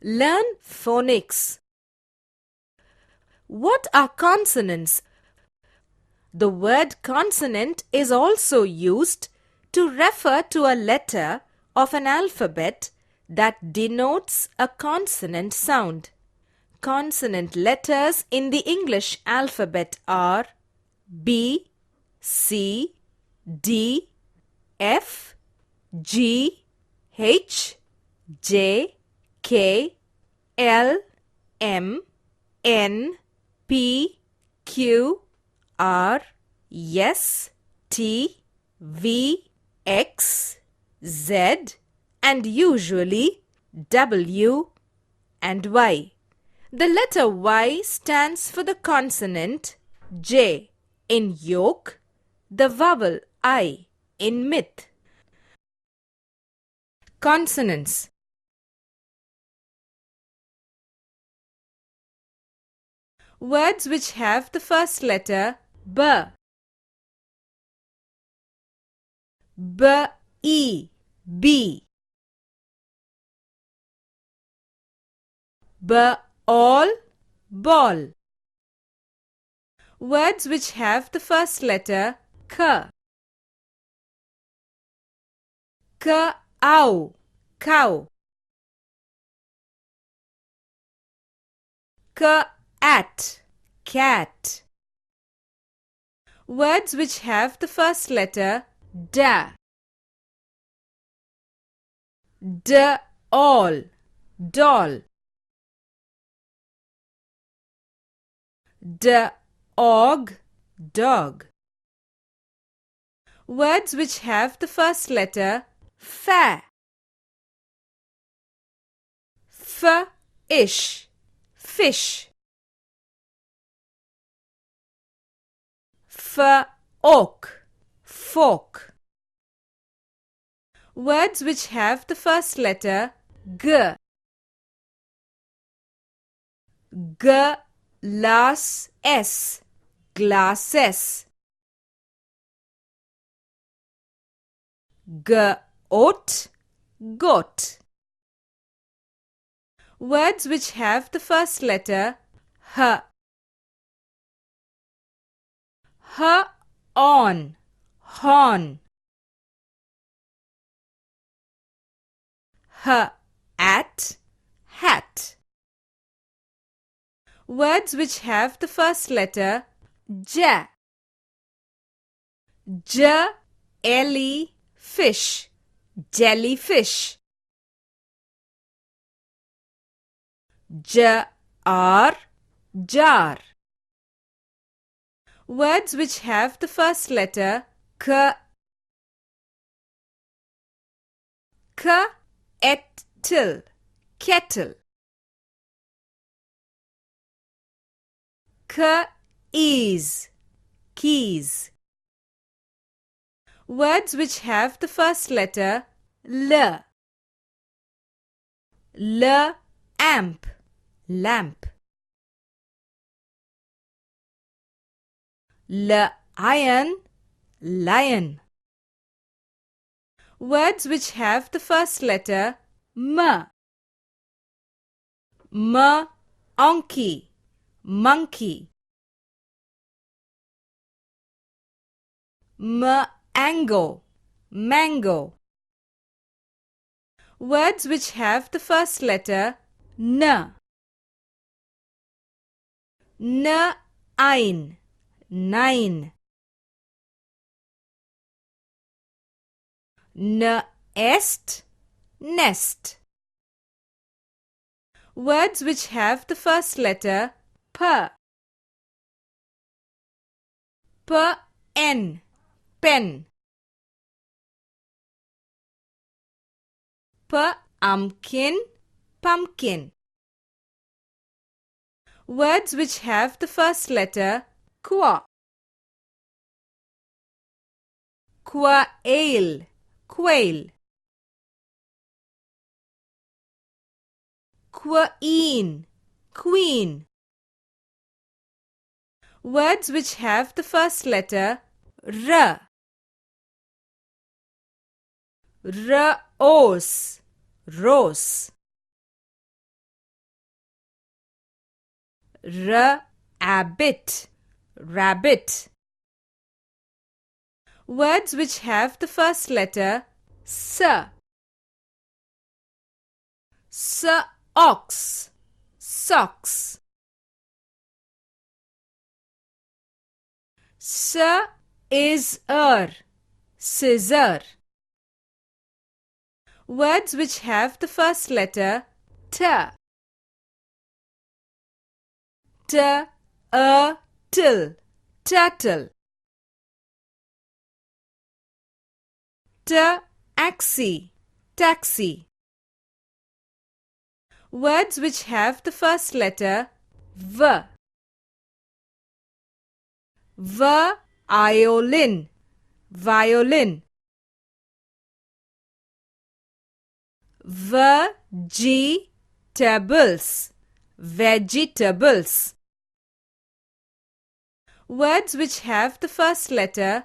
Learn Phonics. What are consonants? The word consonant is also used to refer to a letter of an alphabet that denotes a consonant sound. Consonant letters in the English alphabet are B, C, D, F, G, H, J, K, L, M, N, P, Q, R, S, T, V, X, Z, and usually W and Y. The letter Y stands for the consonant J in yoke, the vowel I in myth. Consonants. Words which have the first letter B. B-E, B. B-all, ball. Words which have the first letter K. K-ow, cow. Cat, cat. Words which have the first letter D. D-all, doll. Dog, dog. Words which have the first letter F. Fish, fish. Fork, fork. Words which have the first letter G. Glass, glasses. Goat, goat. Words which have the first letter H. On, horn. Hat, hat. Words which have the first letter J. Jelly, fish, jellyfish. Jar, jar. Words which have the first letter K. Kettle, kettle. Keys, keys. Words which have the first letter L. Lamp, lamp. Lion, lion. Words which have the first letter M. Monkey, monkey. Mango, mango. Words which have the first letter N. Nine, nine. Nest, nest. Words which have the first letter P. Pen, pen. Pumpkin, pumpkin. Words which have the first letter Q. Quail, quail. Queen, queen. Words which have the first letter R. Rose, rose. Rabbit, rabbit. Words which have the first letter S. Ox, socks. Is scissor. Words which have the first letter T. Till, turtle. Taxi, taxi. Words which have the first letter V. Violin, violin. Vegetables, vegetables. Words which have the first letter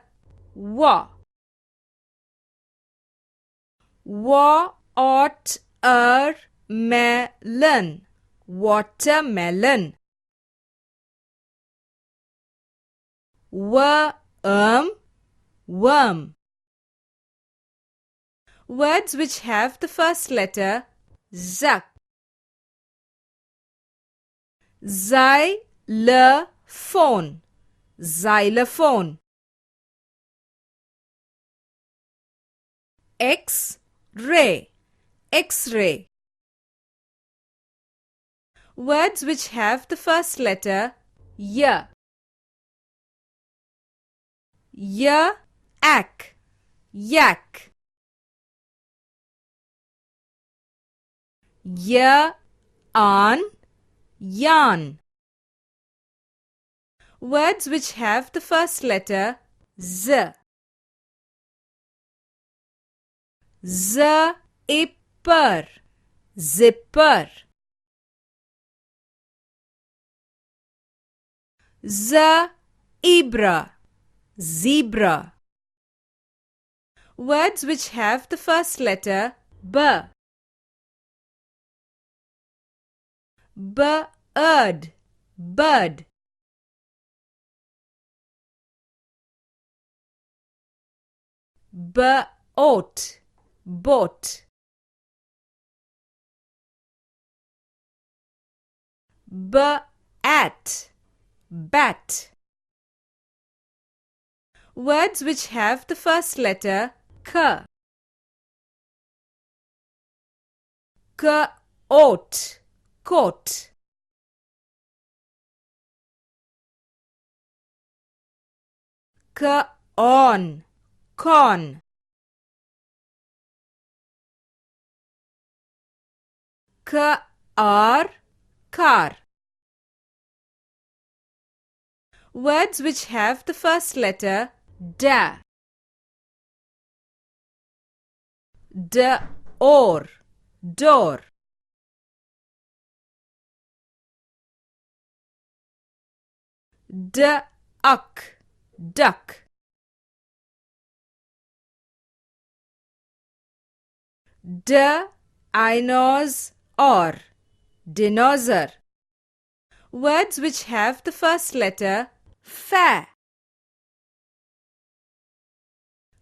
W. Watermelon, watermelon. Worm, worm. Words which have the first letter Z. Xylophone, xylophone. X-ray, X-ray. Words which have the first letter Y. Yak, yak. Yarn, yarn. Words which have the first letter Z. Zipper, zipper. Zebra, zebra. Words which have the first letter B. Bird, bird. Boat, boat. Bat, bat. Words which have the first letter K. Coat, coat. Corn, corn. Car, car. Words which have the first letter D. Door, door. Duck, duck. Dinosaur, dinosaur. Words which have the first letter F.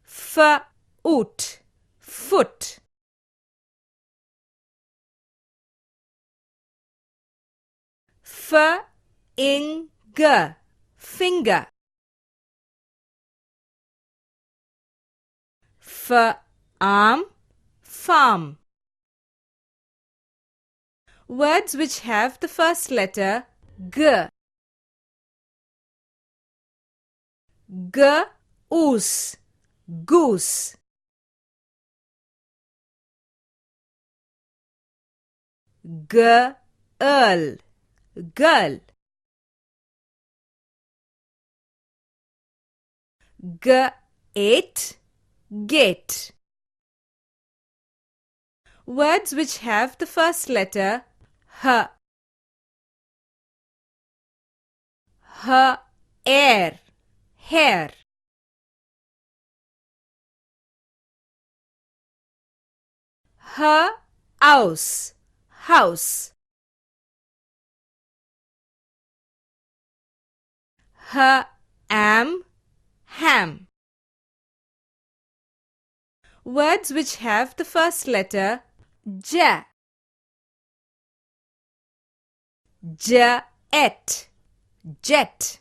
Foot, foot. Finger, finger. Farm, farm. Words which have the first letter G. Goose, goose. Girl, girl. Gate, gate. Words which have the first letter H. Hair, hair. House, house. am, ham. Words which have the first letter j. Jet, jet.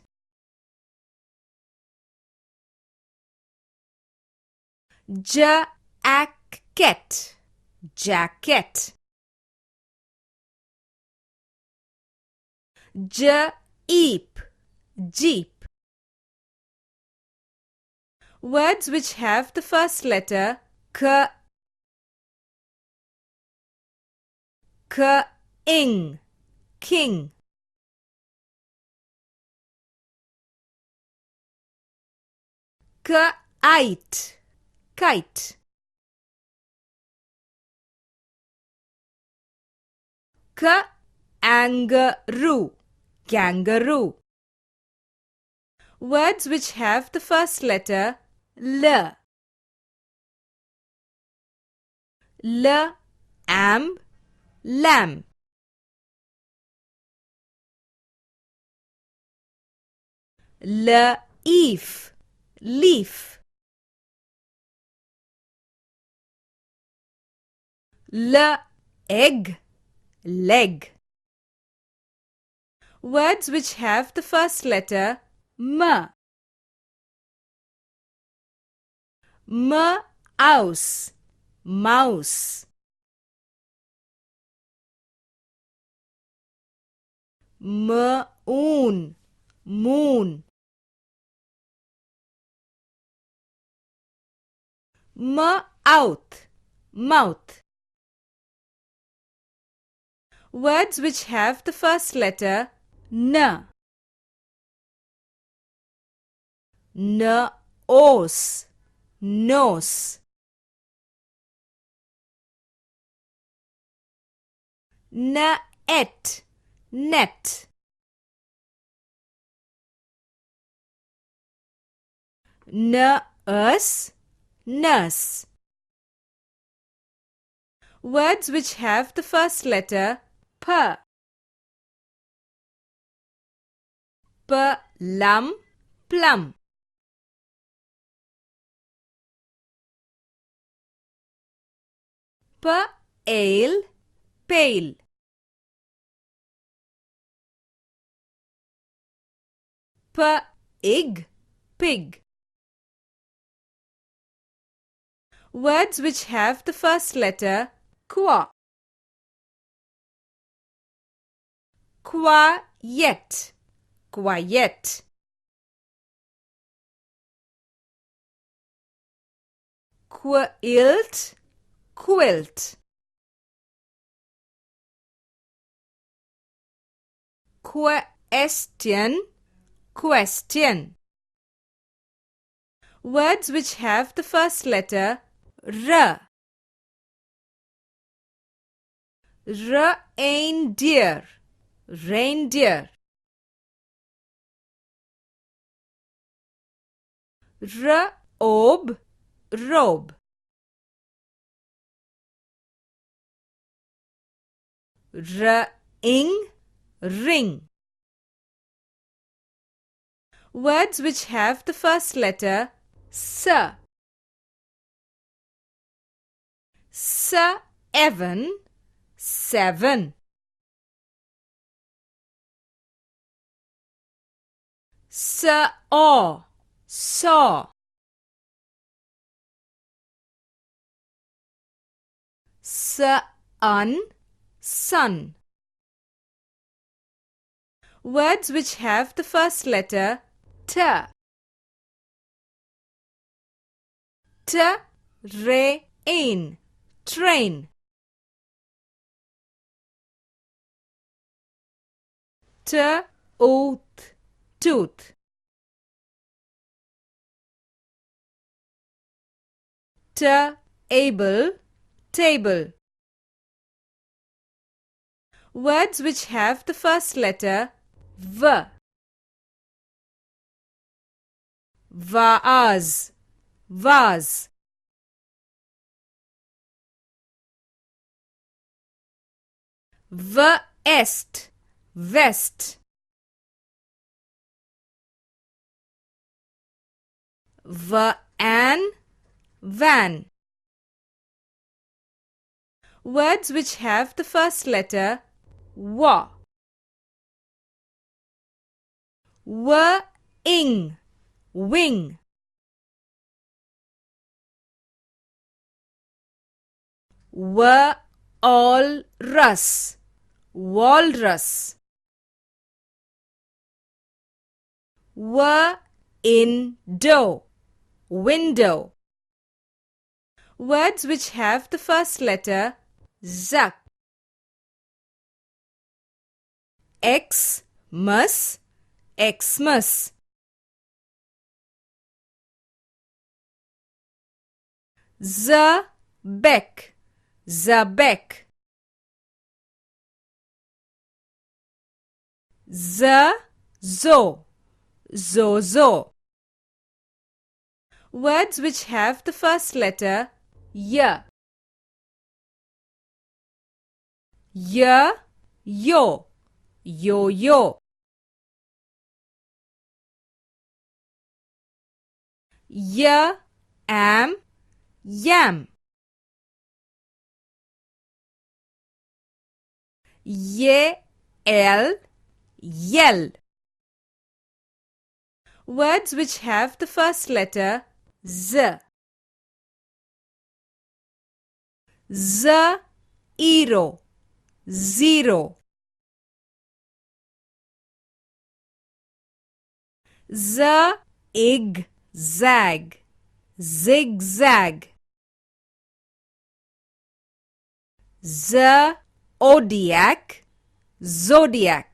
Jacket, jacket. Jeep, jeep. Words which have the first letter k. King, king. Kite, kite. Kangaroo, kangaroo. Words which have the first letter l. Lamb, lamb. Leaf, leaf. Leg, leg. Words which have the first letter m. Mouse, mouse. Moon, moon. Mouth, mouth. Words which have the first letter n. Nose, nose. Net, net. Nurse, nurse. Words which have the first letter p. Plum, plum. Pale, pale. Pig, pig. Words which have the first letter qua. Quiet, quiet. Quilt, quilt. Question, question. Words which have the first letter r. Reindeer, reindeer. Robe, robe. Ring, ring. Words which have the first letter s. Seven, seven. Saw, saw. Sun, sun. Words which have the first letter t. Train, train. Tooth, tooth. Table, table. Words which have the first letter v. Vase, vase. Vest, vest. van. Words which have the first letter wa. Wing, wing. Walrus, walrus. Window, window. Words which have the first letter z. Xmas, Xmas. Zebek, Zebek. Zozo, Zozo. Words which have the first letter y. Yo, yo-yo. Yam, yam. Yell, yell. Words which have the first letter z. Zero, zero. Zig, zag, zigzag. Zodiac, zodiac.